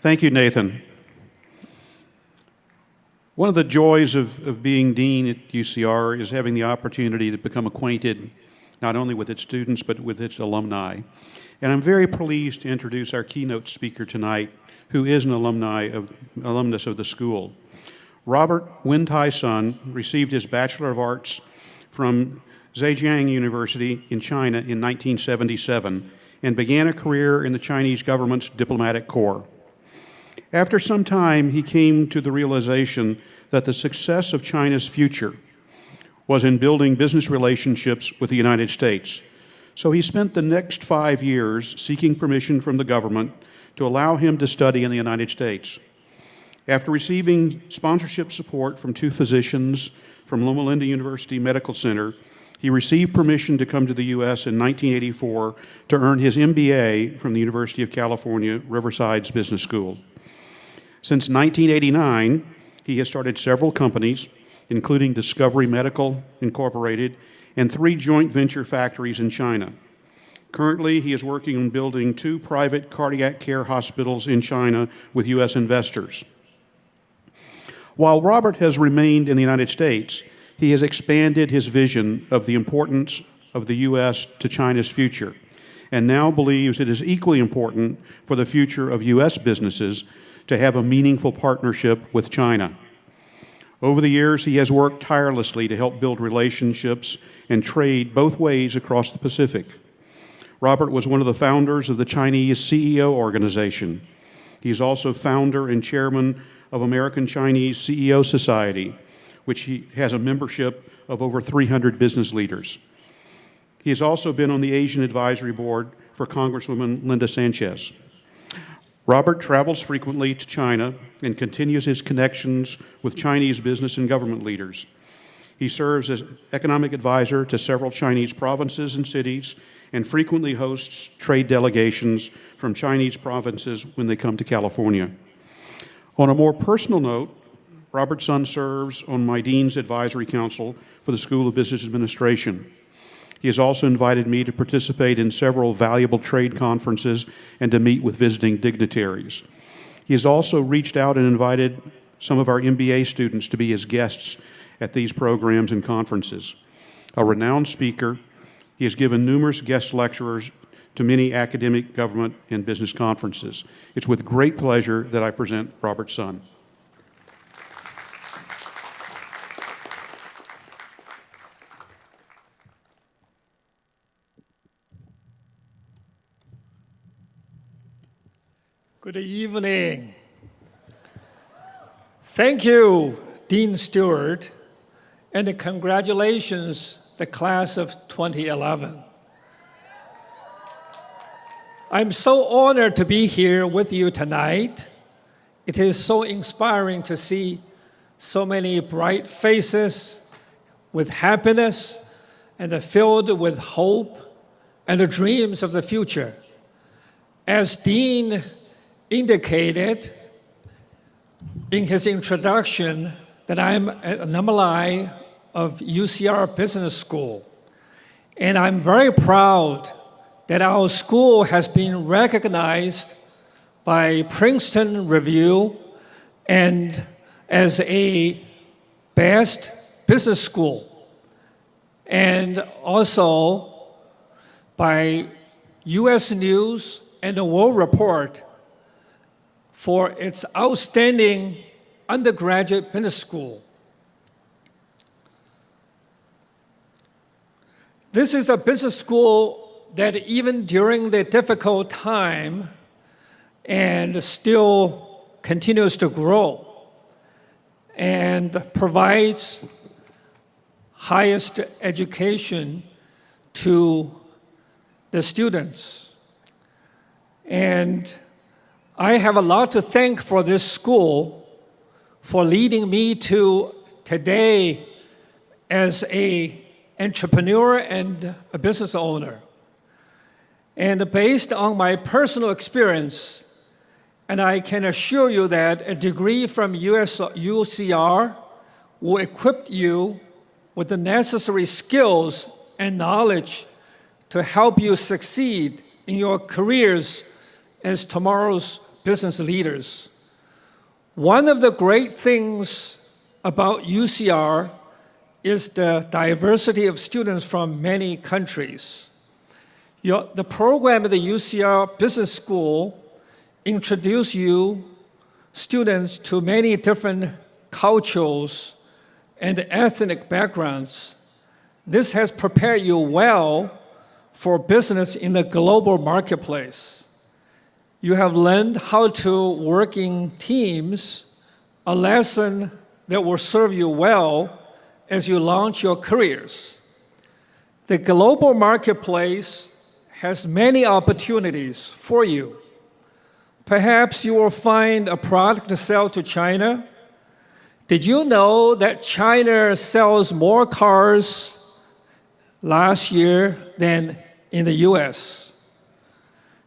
Thank you, Nathan. One of the joys of being dean at UCR is having the opportunity to become acquainted not only with its students, but with its alumni. And I'm very pleased to introduce our keynote speaker tonight, who is an alumnus of the school. Robert Wen-Tai Sun received his Bachelor of Arts from Zhejiang University in China in 1977 and began a career in the Chinese government's diplomatic corps. After some time, he came to the realization that the success of China's future was in building business relationships with the United States. So he spent the next 5 years seeking permission from the government to allow him to study in the United States. After receiving sponsorship support from 2 physicians from Loma Linda University Medical Center, he received permission to come to the U.S. in 1984 to earn his MBA from the University of California, Riverside's Business School. Since 1989, he has started several companies, including Discovery Medical Incorporated and 3 joint venture factories in China. Currently, he is working on building 2 private cardiac care hospitals in China with U.S. investors. While Robert has remained in the United States, he has expanded his vision of the importance of the U.S. to China's future, and now believes it is equally important for the future of U.S. businesses to have a meaningful partnership with China. Over the years, he has worked tirelessly to help build relationships and trade both ways across the Pacific. Robert was one of the founders of the Chinese CEO organization. He is also founder and chairman of American Chinese CEO Society, which he has a membership of over 300 business leaders. He has also been on the Asian Advisory Board for Congresswoman Linda Sanchez. Robert travels frequently to China and continues his connections with Chinese business and government leaders. He serves as economic advisor to several Chinese provinces and cities and frequently hosts trade delegations from Chinese provinces when they come to California. On a more personal note, Robert Sun serves on my Dean's Advisory Council for the School of Business Administration. He has also invited me to participate in several valuable trade conferences and to meet with visiting dignitaries. He has also reached out and invited some of our MBA students to be his guests at these programs and conferences. A renowned speaker, he has given numerous guest lecturers to many academic, government, and business conferences. It's with great pleasure that I present Robert Sun. Good evening. Thank you, Dean Stewart, and congratulations, the class of 2011. I'm so honored to be here with you tonight. It is so inspiring to see so many bright faces with happiness and filled with hope and the dreams of the future. As Dean indicated in his introduction that I'm an alumni of UCR Business School. And I'm very proud that our school has been recognized by Princeton Review and as a best business school, and also by US News and the World Report for its outstanding undergraduate business school. This is a business school that even during the difficult time and still continues to grow and provides highest education to the students. And I have a lot to thank for this school for leading me to today as an entrepreneur and a business owner. And based on my personal experience, and I can assure you that a degree from UCR will equip you with the necessary skills and knowledge to help you succeed in your careers as tomorrow's business leaders. One of the great things about UCR is the diversity of students from many countries. The program at the UCR Business School introduces you students to many different cultures and ethnic backgrounds. This has prepared you well for business in the global marketplace. You have learned how to work in teams, a lesson that will serve you well as you launch your careers. The global marketplace has many opportunities for you. Perhaps you will find a product to sell to China. Did you know that China sells more cars last year than in the US?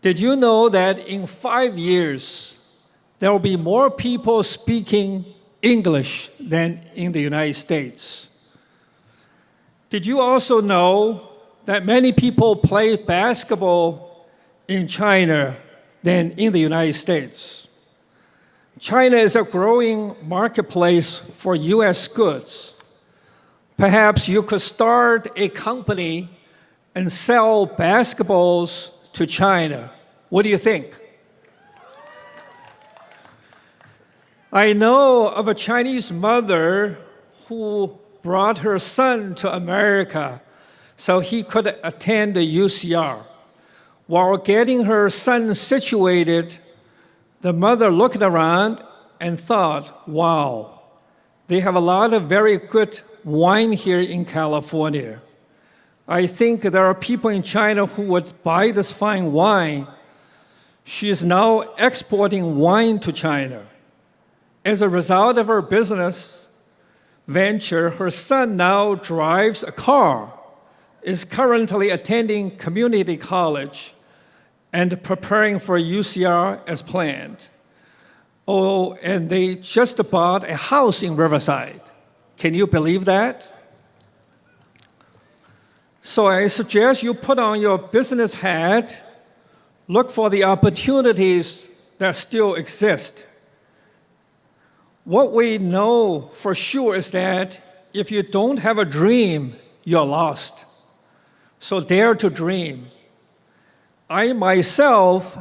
Did you know that in 5 years, there will be more people speaking English than in the United States? Did you also know that many people play basketball in China than in the United States? China is a growing marketplace for US goods. Perhaps you could start a company and sell basketballs to China. What do you think? I know of a Chinese mother who brought her son to America so he could attend the UCR. While getting her son situated, the mother looked around and thought, wow, they have a lot of very good wine here in California. I think there are people in China who would buy this fine wine. She is now exporting wine to China. As a result of her business venture, her son now drives a car, is currently attending community college, and preparing for UCR as planned. Oh, and they just bought a house in Riverside. Can you believe that? So I suggest you put on your business hat, look for the opportunities that still exist. What we know for sure is that if you don't have a dream, you're lost. So dare to dream. I myself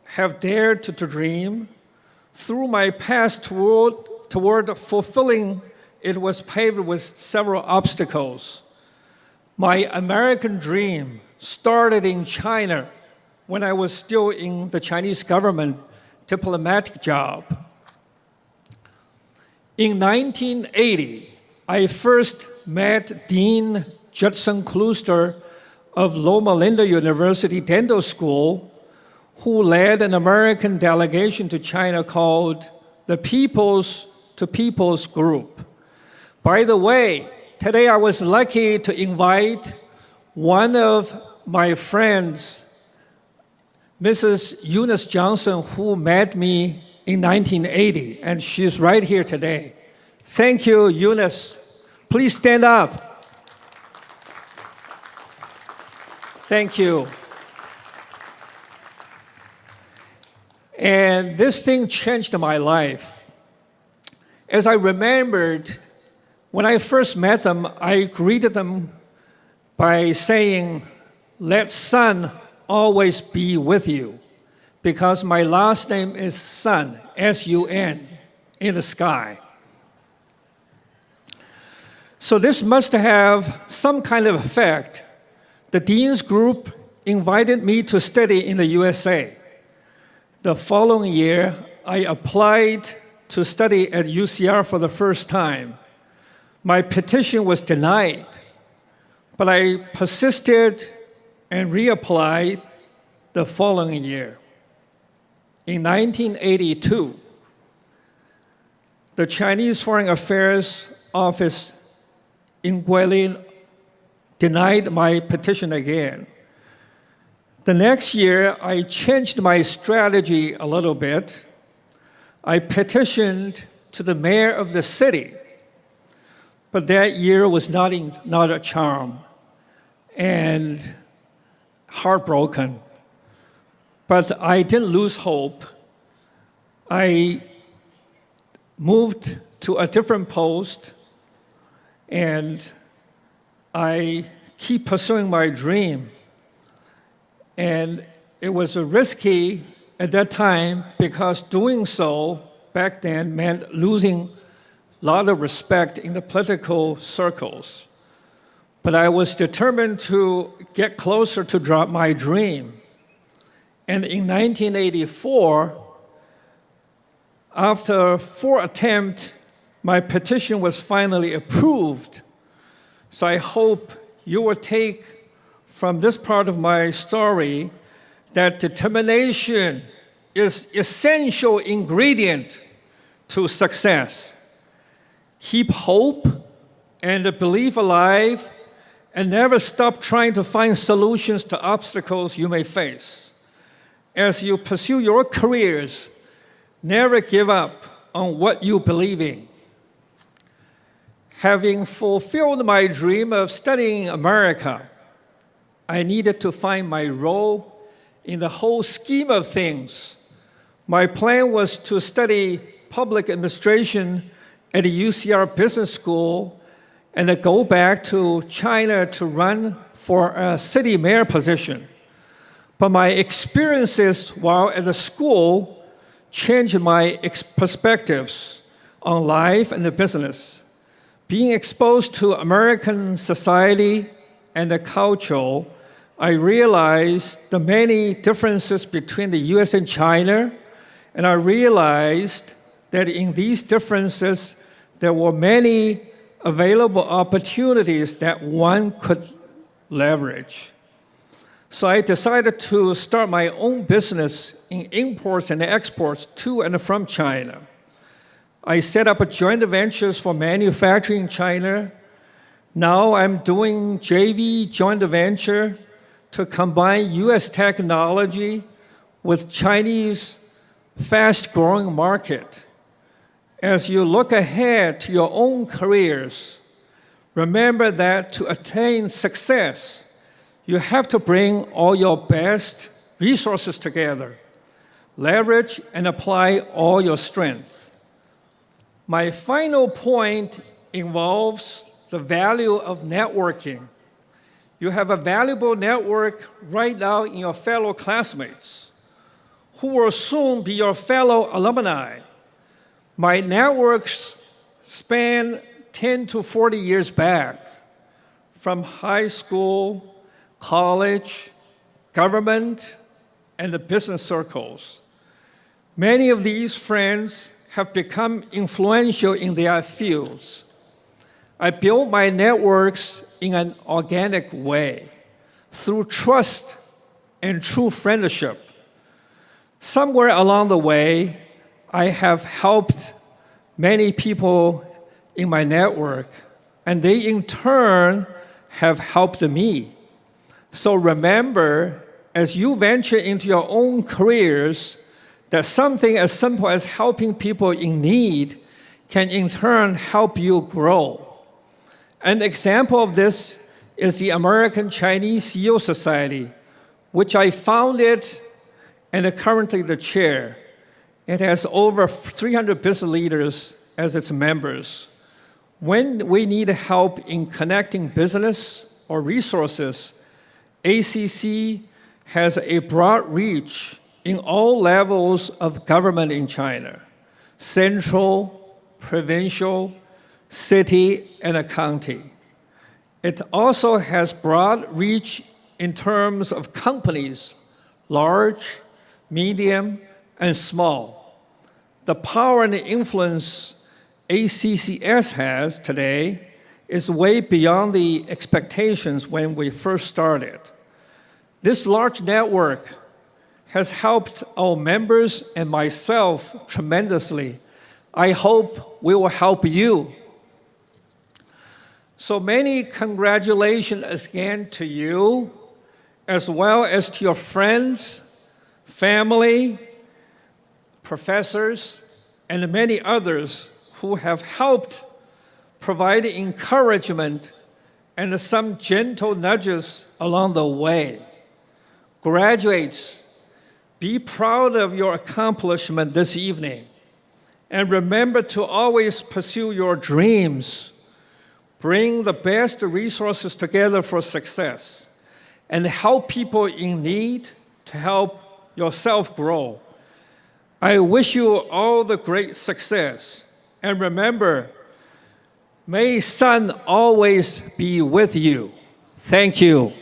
have dared to dream. Through my path toward fulfilling it was paved with several obstacles. My American dream started in China when I was still in the Chinese government diplomatic job. In 1980, I first met Dean Judson Klooster of Loma Linda University Dental School, who led an American delegation to China called the People's to People's Group. By the way, today I was lucky to invite one of my friends, Mrs. Eunice Johnson, who met me in 1980, and she's right here today. Thank you, Eunice. Please stand up. Thank you. And this thing changed my life. As I remembered, when I first met them, I greeted them by saying, "Let sun always be with you," because my last name is Sun, S-U-N, in the sky. So this must have some kind of effect. The Dean's Group invited me to study in the USA. The following year, I applied to study at UCR for the first time. My petition was denied, but I persisted and reapplied the following year. In 1982, the Chinese Foreign Affairs Office in Guilin denied my petition again. The next year, I changed my strategy a little bit. I petitioned to the mayor of the city, but that year was not a charm, and heartbroken. But I didn't lose hope. I moved to a different post, and I keep pursuing my dream. And it was risky at that time because doing so back then meant losing a lot of respect in the political circles. But I was determined to get closer to my dream. And in 1984, after 4 attempts, my petition was finally approved. So I hope you will take from this part of my story that determination is essential ingredient to success. Keep hope and belief alive, and never stop trying to find solutions to obstacles you may face. As you pursue your careers, never give up on what you believe in. Having fulfilled my dream of studying America, I needed to find my role in the whole scheme of things. My plan was to study public administration at the UCR Business School and then go back to China to run for a city mayor position. But my experiences while at the school changed my perspectives on life and the business. Being exposed to American society and the culture, I realized the many differences between the US and China, and I realized that in these differences, there were many available opportunities that one could leverage. So I decided to start my own business in imports and exports to and from China. I set up a joint ventures for manufacturing in China. Now I'm doing JV joint venture to combine US technology with Chinese fast-growing market. As you look ahead to your own careers, remember that to attain success, you have to bring all your best resources together, leverage and apply all your strength. My final point involves the value of networking. You have a valuable network right now in your fellow classmates, who will soon be your fellow alumni. My networks span 10 to 40 years back, from high school, college, government, and the business circles. Many of these friends have become influential in their fields. I built my networks in an organic way, through trust and true friendship. Somewhere along the way, I have helped many people in my network, and they in turn have helped me. So remember, as you venture into your own careers, that something as simple as helping people in need can in turn help you grow. An example of this is the American Chinese CEO Society, which I founded and am currently the chair. It has over 300 business leaders as its members. When we need help in connecting business or resources, ACC has a broad reach in all levels of government in China: central, provincial, city, and a county. It also has broad reach in terms of companies, large, medium, and small. The power and the influence ACCS has today is way beyond the expectations when we first started. This large network has helped our members and myself tremendously. I hope we will help you. So many congratulations again to you, as well as to your friends, family, professors, and many others who have helped provide encouragement and some gentle nudges along the way. Graduates, Be proud of your accomplishment this evening. And remember to always pursue your dreams. Bring the best resources together for success. And help people in need to help yourself grow. I wish you all the great success. And remember, may sun always be with you. Thank you.